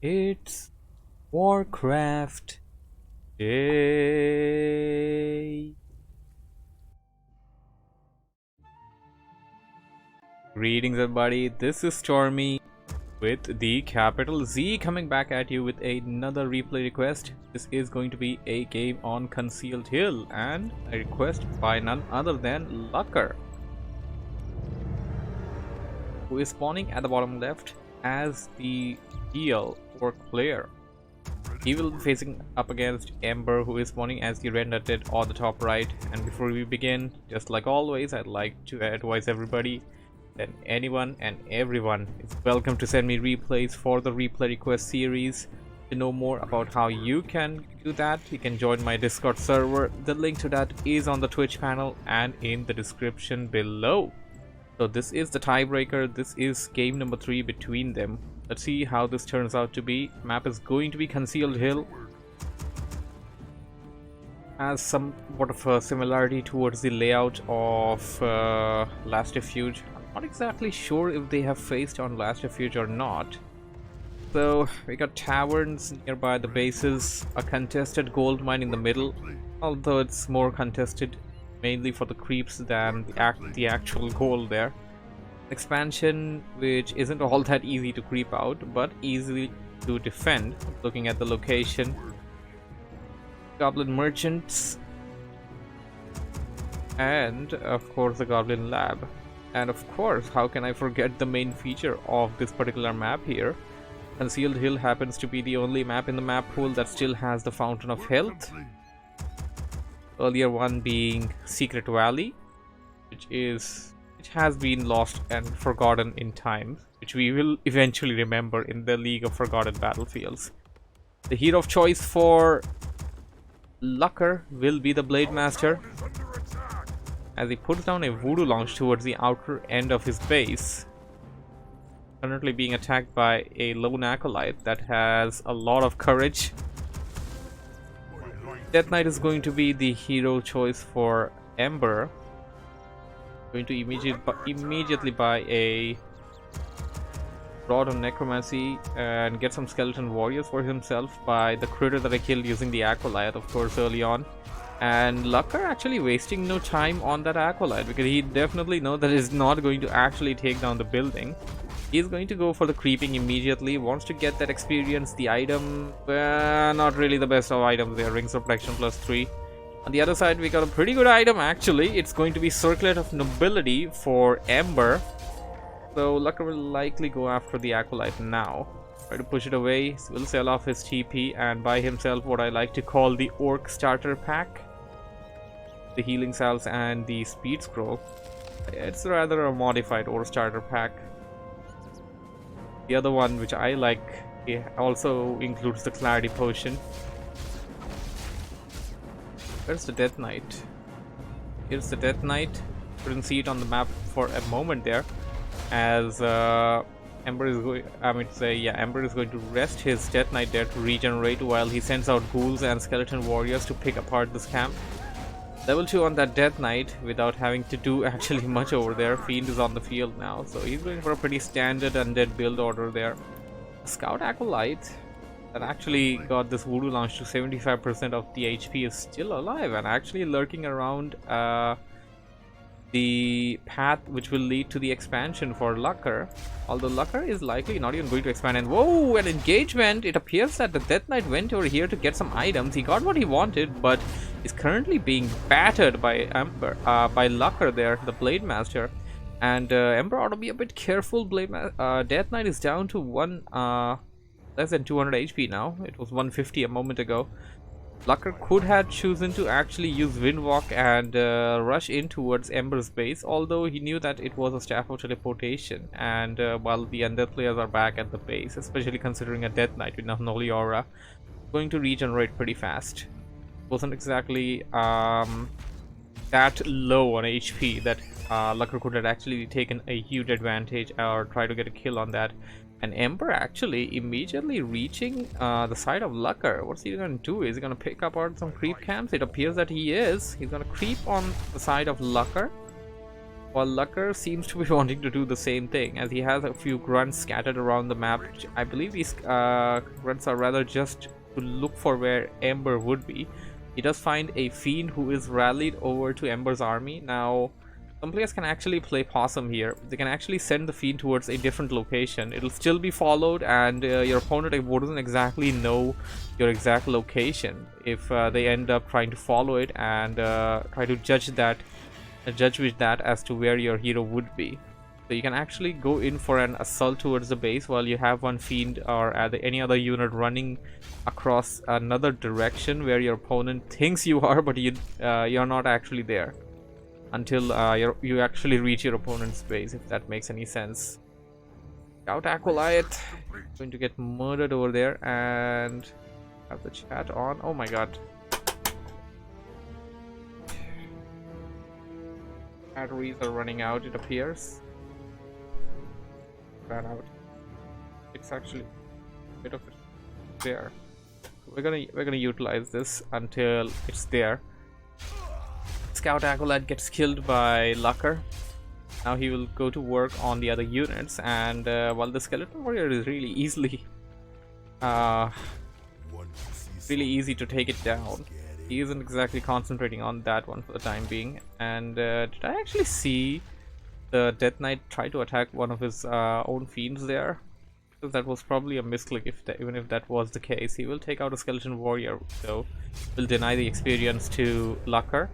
It's WarCraft Day. Greetings, everybody. This is Stormy with the capital Z coming back at you with another replay request. This is going to be a game on Concealed Hill and a request by none other than Lucker, who is spawning at the bottom left as the heal orc player. He will be facing up against Ember, who is spawning as the red nutted on the top right. And before we begin, just like always, I'd like to advise everybody that anyone and everyone is welcome to send me replays for the replay request series. To know more about how you can do that, you can join my Discord server. The link to that is on the Twitch panel and in the description below. So this is the tiebreaker. This is game number 3 between them. Let's see how this turns out to be. Map is going to be Concealed Hill. Has somewhat of a similarity towards the layout of Last Refuge. I'm not exactly sure if they have faced on Last Refuge or not. So we got taverns nearby the bases, a contested gold mine in the middle, although it's more contested mainly for the creeps than the actual gold there. Expansion which isn't all that easy to creep out but easy to defend. Looking at the location, goblin merchants, and of course the goblin lab. And of course, how can I forget the main feature of this particular map here? Concealed Hill happens to be the only map in the map pool that still has the Fountain of Health. Earlier one being Secret Valley, which has been lost and forgotten in time, which we will eventually remember in the League of Forgotten Battlefields. The hero of choice for Lucker will be the Blade Master, as he puts down a voodoo launch towards the outer end of his base, currently being attacked by a lone acolyte that has a lot of courage. Death Knight is going to be the hero choice for Ember. Going to immediately buy a Rod on Necromancy and get some Skeleton Warriors for himself by the critter that I killed using the Acolyte, of course, early on. And Lucker actually wasting no time on that Acolyte because he definitely knows that it's not going to actually take down the building. He's going to go for the creeping immediately, wants to get that experience. The item, not really the best of items there, Rings of Protection +3. On the other side, we got a pretty good item actually. It's going to be Circlet of Nobility for Ember. So Lucker will likely go after the Acolyte now. Try to push it away, will sell off his TP and buy himself what I like to call the Orc Starter Pack. The Healing Salves and the Speed Scroll. It's rather a modified Orc Starter Pack. The other one, which I like, it also includes the Clarity Potion. Where's the Death Knight? Here's the Death Knight. Couldn't see it on the map for a moment there, as Ember is going. Ember is going to rest his Death Knight there to regenerate while he sends out ghouls and skeleton warriors to pick apart this camp. Level 2 on that Death Knight without having to do actually much over there. Fiend is on the field now, so he's going for a pretty standard undead build order there. Scout Acolyte that actually got this voodoo launch to 75% of the HP is still alive and actually lurking around the path which will lead to the expansion for Lucker. Although Lucker is likely not even going to expand. And whoa, an engagement! It appears that the Death Knight went over here to get some items. He got what he wanted, but is currently being battered by by Lucker there, the Blade Master. And Ember ought to be a bit careful. Death Knight is down to less than 200 HP now. It was 150 a moment ago. Lucker could have chosen to actually use Windwalk and rush in towards Ember's base, although he knew that it was a Staff of Teleportation, and while the Undead players are back at the base, especially considering a Death Knight with Holy Aura, going to regenerate pretty fast. Wasn't exactly that low on HP that Lucker could have actually taken a huge advantage or try to get a kill on that. And Ember actually immediately reaching the side of Lucker. What's he gonna do? Is he gonna pick apart some creep camps? It appears that he is. He's gonna creep on the side of Lucker. while Lucker seems to be wanting to do the same thing, as he has a few grunts scattered around the map. I believe these grunts are rather just to look for where Ember would be. He does find a fiend who is rallied over to Ember's army. Now, some players can actually play possum here. They can actually send the fiend towards a different location. It'll still be followed, and your opponent wouldn't exactly know your exact location if they end up trying to follow it and try to judge with that as to where your hero would be. So you can actually go in for an assault towards the base while you have one fiend or any other unit running across another direction where your opponent thinks you are, but you're not actually there until you actually reach your opponent's base, if that makes any sense. Scout Acolyte going to get murdered over there, and have the chat on. Oh my god. Batteries are running out, it appears. Ran out. It's actually a bit of it there. We're gonna utilize this until it's there. Scout Acolyte gets killed by Lucker. Now he will go to work on the other units, and while the Skeleton Warrior is really easy to take it down, he isn't exactly concentrating on that one for the time being. And did I actually see the Death Knight try to attack one of his own fiends there? Because that was probably a misclick. Even if that was the case, he will take out a Skeleton Warrior, so will deny the experience to Lucker.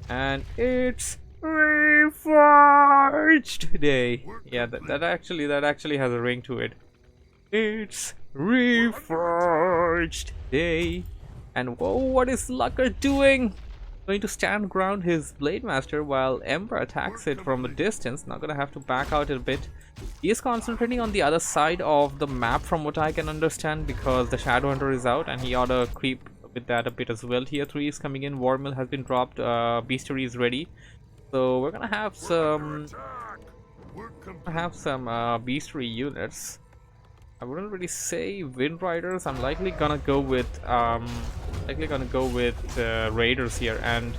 And it's Reforged Day. Yeah, that actually has a ring to it. It's Reforged Day. And whoa, what is Lucker doing? Going to stand ground his Blade Master while Ember attacks it from a distance. Now gonna have to back out a bit. He is concentrating on the other side of the map from what I can understand, because the Shadow Hunter is out and he ought to creep with that a bit as well. Tier 3 is coming in, War Mill has been dropped, Beastery is ready. So we're gonna have some Beastery units. I wouldn't really say Wind Riders. I'm likely gonna go with Raiders here, and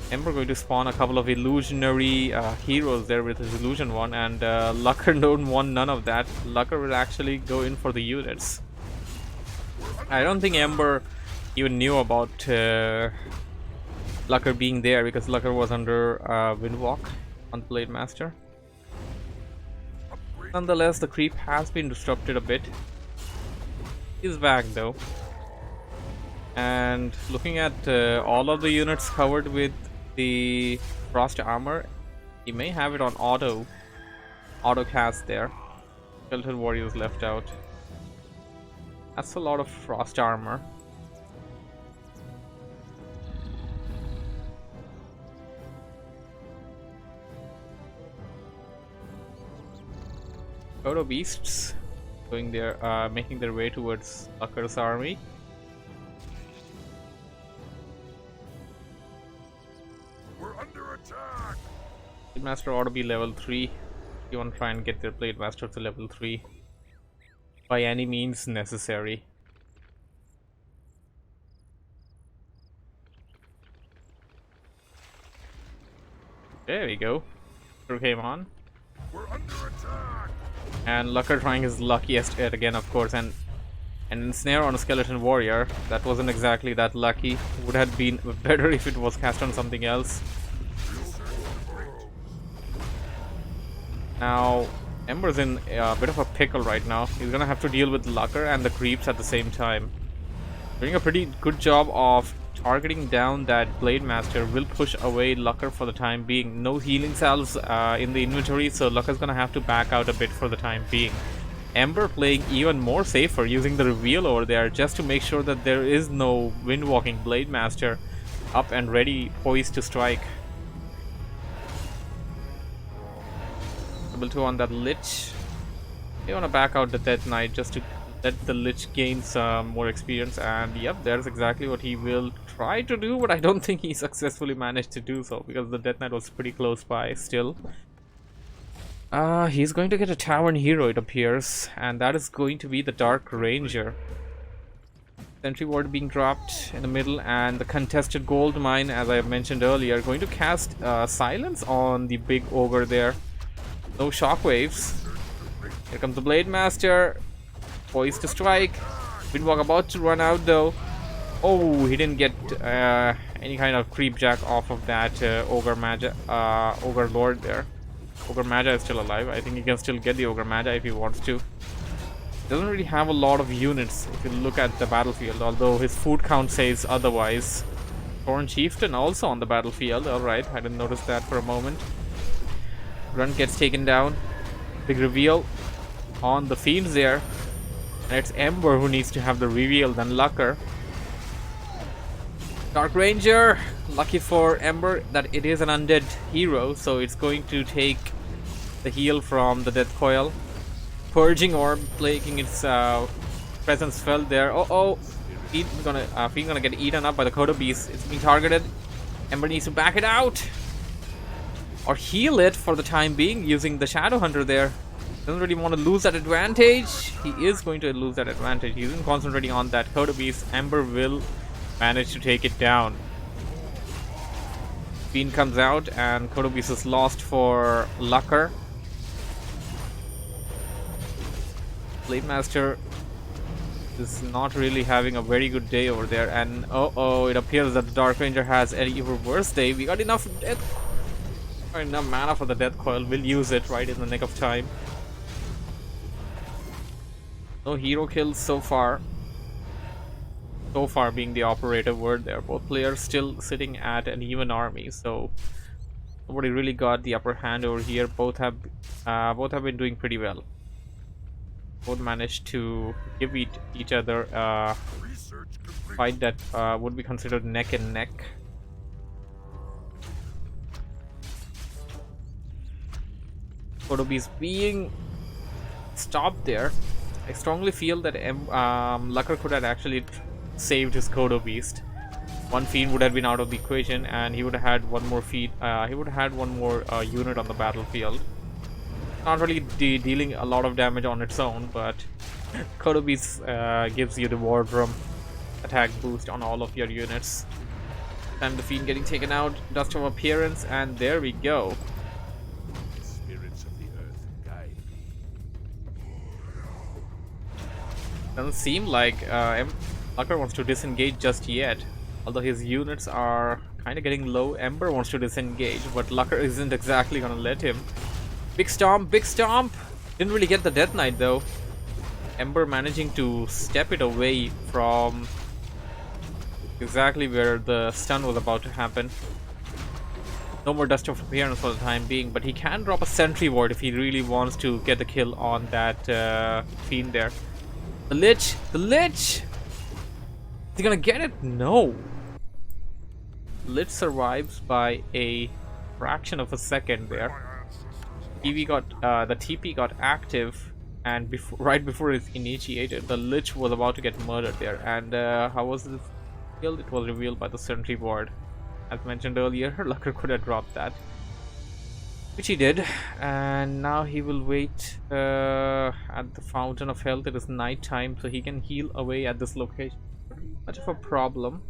Ember going to spawn a couple of illusionary heroes there with his illusion one, and Lucker don't want none of that. Lucker will actually go in for the units. I don't think Ember even knew about Lucker being there, because Lucker was under Windwalk on the Blade Master. Nonetheless, the creep has been disrupted a bit. He's back though. And looking at all of the units covered with the Frost Armor, he may have it on auto cast there. Skeleton Warriors left out. That's a lot of Frost Armor. Proto Beasts going there, making their way towards Lucker's army. We're under attack. Blade Master ought to be level 3. You want to try and get their Blade Master to level 3 by any means necessary. There we go. Through came on. We're under attack. And Lucker trying his luckiest yet again, of course, and ensnare on a Skeleton Warrior. That wasn't exactly that lucky. Would have been better if it was cast on something else. Now Ember's in a bit of a pickle right now. He's gonna have to deal with Lucker and the creeps at the same time. Doing a pretty good job of targeting down that Blade Master will push away Lucker for the time being. No healing salves in the inventory, so Lucker's gonna have to back out a bit for the time being. Ember playing even more safer, using the reveal over there just to make sure that there is no Windwalking Blade Master up and ready, poised to strike. Level 2 on that Lich. They want to back out the Death Knight just to let the Lich gain some more experience, and yep, there's exactly what he will try to do, but I don't think he successfully managed to do so because the Death Knight was pretty close by still. He's going to get a Tavern Hero, it appears, and that is going to be the Dark Ranger. Sentry ward being dropped in the middle, and the contested gold mine, as I mentioned earlier, going to cast silence on the big ogre there. No shockwaves. Here comes the Blade Master, poised to strike. Windwalk about to run out though. Oh, he didn't get any kind of creep jack off of that ogre lord there. Ogre Magi is still alive. I think he can still get the Ogre Magi if he wants to. Doesn't really have a lot of units if you look at the battlefield, although his food count says otherwise. Thorn Chieftain also on the battlefield. Alright, I didn't notice that for a moment. Grunt gets taken down. Big reveal on the fiends there. And it's Ember who needs to have the reveal, then Lucker. Dark Ranger, lucky for Ember that it is an undead hero, so it's going to take the heal from the Death Coil. Purging Orb making its presence felt there. Fiend gonna get eaten up by the Kodo Beast. It's being targeted. Ember needs to back it out or heal it for the time being using the Shadow Hunter there. Doesn't really want to lose that advantage. He is going to lose that advantage. He isn't concentrating on that Kodo Beast. Ember will manage to take it down. Fiend comes out and Kodo Beast is lost for Lucker. Blade Master is not really having a very good day over there, and it appears that the Dark Ranger has an even worse day. We got enough mana for the Death Coil. We'll use it right in the nick of time. No hero kills so far. So far being the operative word there. Both players still sitting at an even army, so nobody really got the upper hand over here. Both have been doing pretty well. Both managed to give each other a fight that would be considered neck and neck. Kodo Beast being stopped there. I strongly feel that Lucker could have actually saved his Kodo Beast. One Fiend would have been out of the equation, and he would have had one more unit on the battlefield. Not really dealing a lot of damage on its own, but Kodo Beast gives you the War Drum attack boost on all of your units. And the Fiend getting taken out, Dust of Appearance, and there we go. Spirits of the earth guide me. Doesn't seem like Lucker wants to disengage just yet. Although his units are kind of getting low, Ember wants to disengage, but Lucker isn't exactly gonna let him. Big Stomp, Big Stomp! Didn't really get the Death Knight though. Ember managing to step it away from exactly where the stun was about to happen. No more Dust of Appearance for the time being, but he can drop a Sentry Ward if he really wants to get the kill on that Fiend there. The Lich! The Lich! Is he gonna get it? No! Lich survives by a fraction of a second there. The TP got active, and right before it initiated, the Lich was about to get murdered there. And how was it killed? It was revealed by the Sentry Ward. As mentioned earlier, Lucker could have dropped that, which he did, and now he will wait at the Fountain of Health. It is night time, so he can heal away at this location. Much of a problem.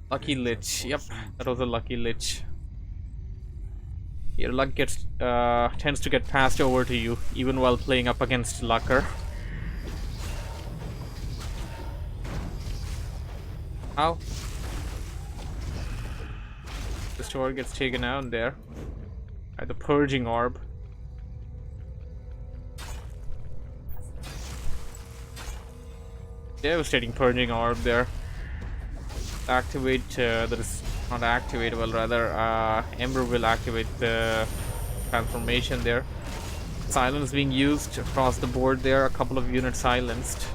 Lucky Lich. Yep, that was a lucky Lich. Your luck tends to get passed over to you, even while playing up against Lucker. How? The store gets taken out there by the Purging Orb. Devastating Purging Orb there. Activate that is not activate, well rather Ember will activate the transformation there. Silence being used across the board there, a couple of units silenced.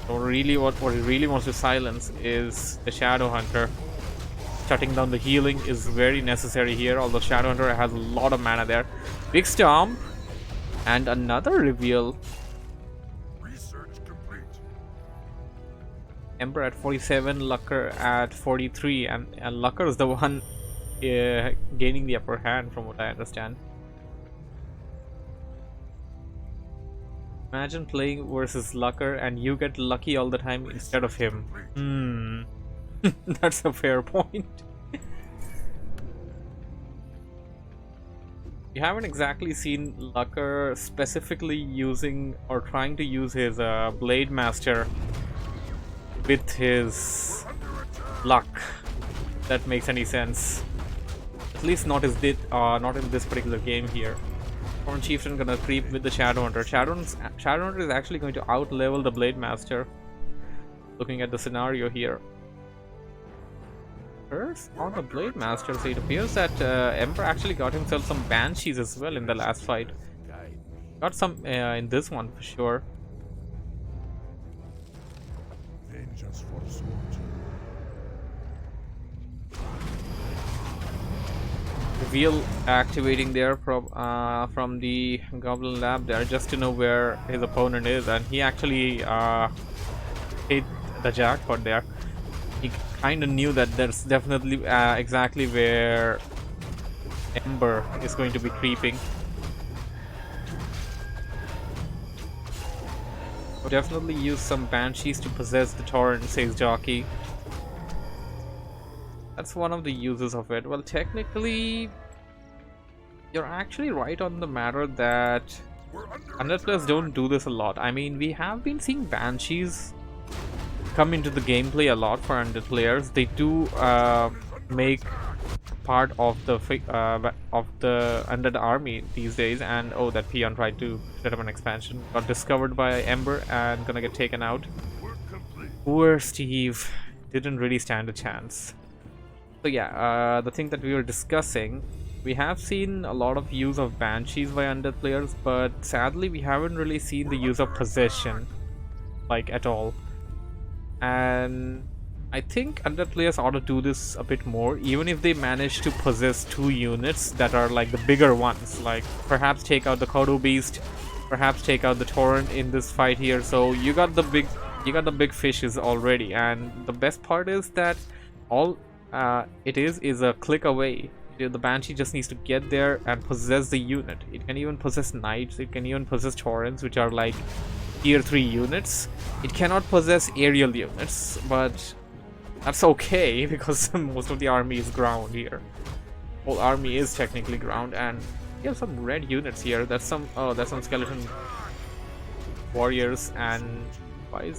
So really what he really wants to silence is the Shadow Hunter. Shutting down the healing is very necessary here, although Shadow Hunter has a lot of mana there. Big Stomp and another reveal. Ember at 47, Lucker at 43, and Lucker is the one gaining the upper hand, from what I understand. Imagine playing versus Lucker and you get lucky all the time instead of him. That's a fair point. You haven't exactly seen Lucker specifically using or trying to use his Blade Master with his luck. If that makes any sense. At least not in this particular game here. Thorn Chieftain gonna creep with the Shadowhunter. Shadowhunter is actually going to out-level the Blade Master. Looking at the scenario here. First on the Blade Master, so it appears that Ember actually got himself some Banshees as well in the last fight. Got some in this one for sure. Vengeance for soldier. Reveal activating there from the Goblin Lab there, just to know where his opponent is, and he actually hit the jackpot there. He kind of knew that there's definitely exactly where Ember is going to be creeping. Definitely use some Banshees to possess the Torrent, says Jockey. That's one of the uses of it. Well, technically, you're actually right on the matter that Undead players don't do this a lot. I mean, we have been seeing Banshees come into the gameplay a lot for Undead players. They do make part of the Undead army these days. And oh, that peon tried to set up an expansion, got discovered by Ember and gonna get taken out. Poor Steve, didn't really stand a chance. So yeah, the thing that we were discussing, we have seen a lot of use of Banshees by Undead players, but sadly we haven't really seen the use of possession, like, at all. And I think Undead players ought to do this a bit more, even if they manage to possess 2 units that are like the bigger ones, like perhaps take out the Kodo Beast, perhaps take out the Torrent in this fight here. So you got the big fishes already, and the best part is that all it is a click away. The Banshee just needs to get there and possess the unit. It can even possess Knights, it can even possess Torrents, which are like tier 3 units. It cannot possess aerial units, but that's okay because most of the army is ground here. Whole army is technically ground, and you have some red units here. That's some skeleton warriors. And why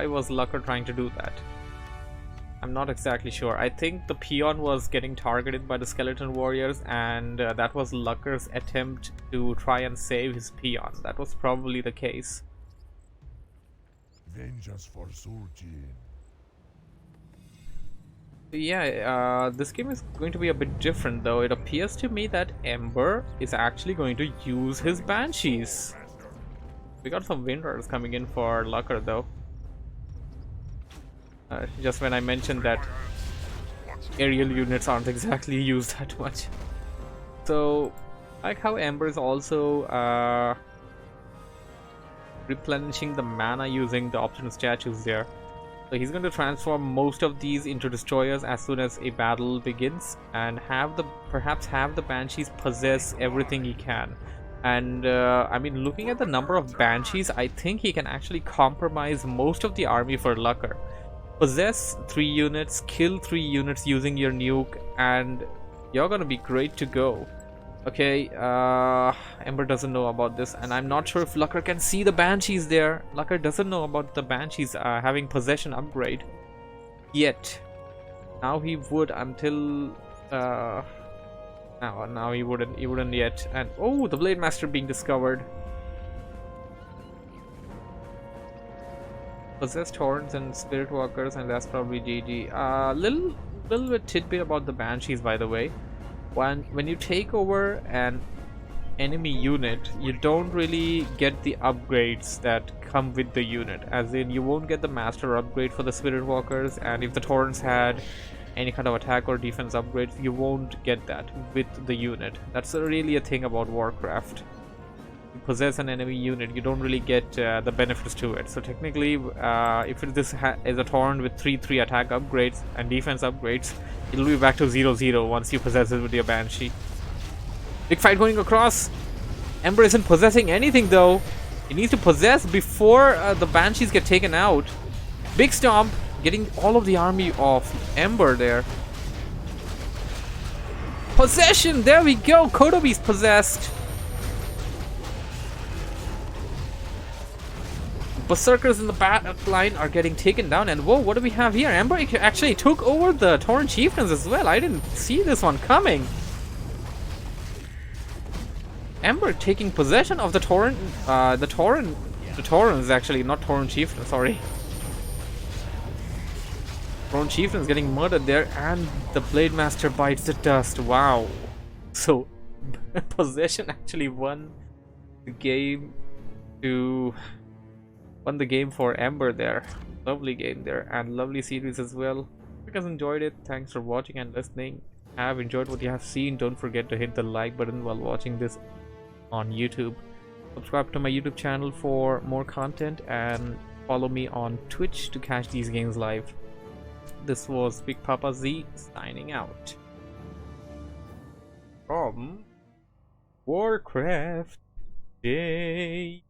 was Lucker trying to do that? I'm not exactly sure. I think the peon was getting targeted by the skeleton warriors, and that was Lucker's attempt to try and save his peon. That was probably the case. Vengeance for Zul'jin. Yeah, this game is going to be a bit different though. It appears to me that Ember is actually going to use his Banshees. We got some Winders coming in for Lucker though. Just when I mentioned that aerial units aren't exactly used that much. So, I like how Ember is also replenishing the mana using the optional statues there. So he's going to transform most of these into destroyers as soon as a battle begins, and perhaps have the Banshees possess everything he can. And I mean, looking at the number of Banshees, I think he can actually compromise most of the army for Lucker. Possess 3 units, kill 3 units using your nuke, and you're gonna be great to go. Okay, Ember doesn't know about this, and I'm not sure if Lucker can see the Banshees there. Lucker doesn't know about the Banshees having possession upgrade yet. Now he would until now he wouldn't yet. And oh, the Blade Master being discovered. Possessed Horns and Spirit Walkers, and that's probably GG. Little bit tidbit about the Banshees, by the way. When you take over an enemy unit, you don't really get the upgrades that come with the unit. As in, you won't get the Master upgrade for the Spirit Walkers, and if the Torrents had any kind of attack or defense upgrades, you won't get that with the unit. That's really a thing about WarCraft. You possess an enemy unit, you don't really get the benefits to it. So technically, if this is a torrent with 3 attack upgrades and defense upgrades, it'll be back to 0-0 once you possess it with your Banshee. Big fight going across. Ember isn't possessing anything though. He needs to possess before the Banshees get taken out. Big Stomp getting all of the army of Ember there. Possession! There we go! Kotobi's possessed. Berserkers in the back line are getting taken down, and whoa, what do we have here? Ember actually took over the Torrent Chieftains as well. I didn't see this one coming. Ember taking possession of the Torrent, the Torrents actually, not Torrent Chieftain, sorry. Torrent Chieftain's getting murdered there, and the Blade Master bites the dust. Wow. So, possession actually won the game for Ember there. Lovely game there, and lovely series as well. If you guys enjoyed it, thanks for watching and listening. Have enjoyed what you have seen, don't forget to hit the like button while watching this on YouTube. Subscribe to my YouTube channel for more content, and follow me on Twitch to catch these games live. This was Big Papa Z signing out from WarCraft. Yay!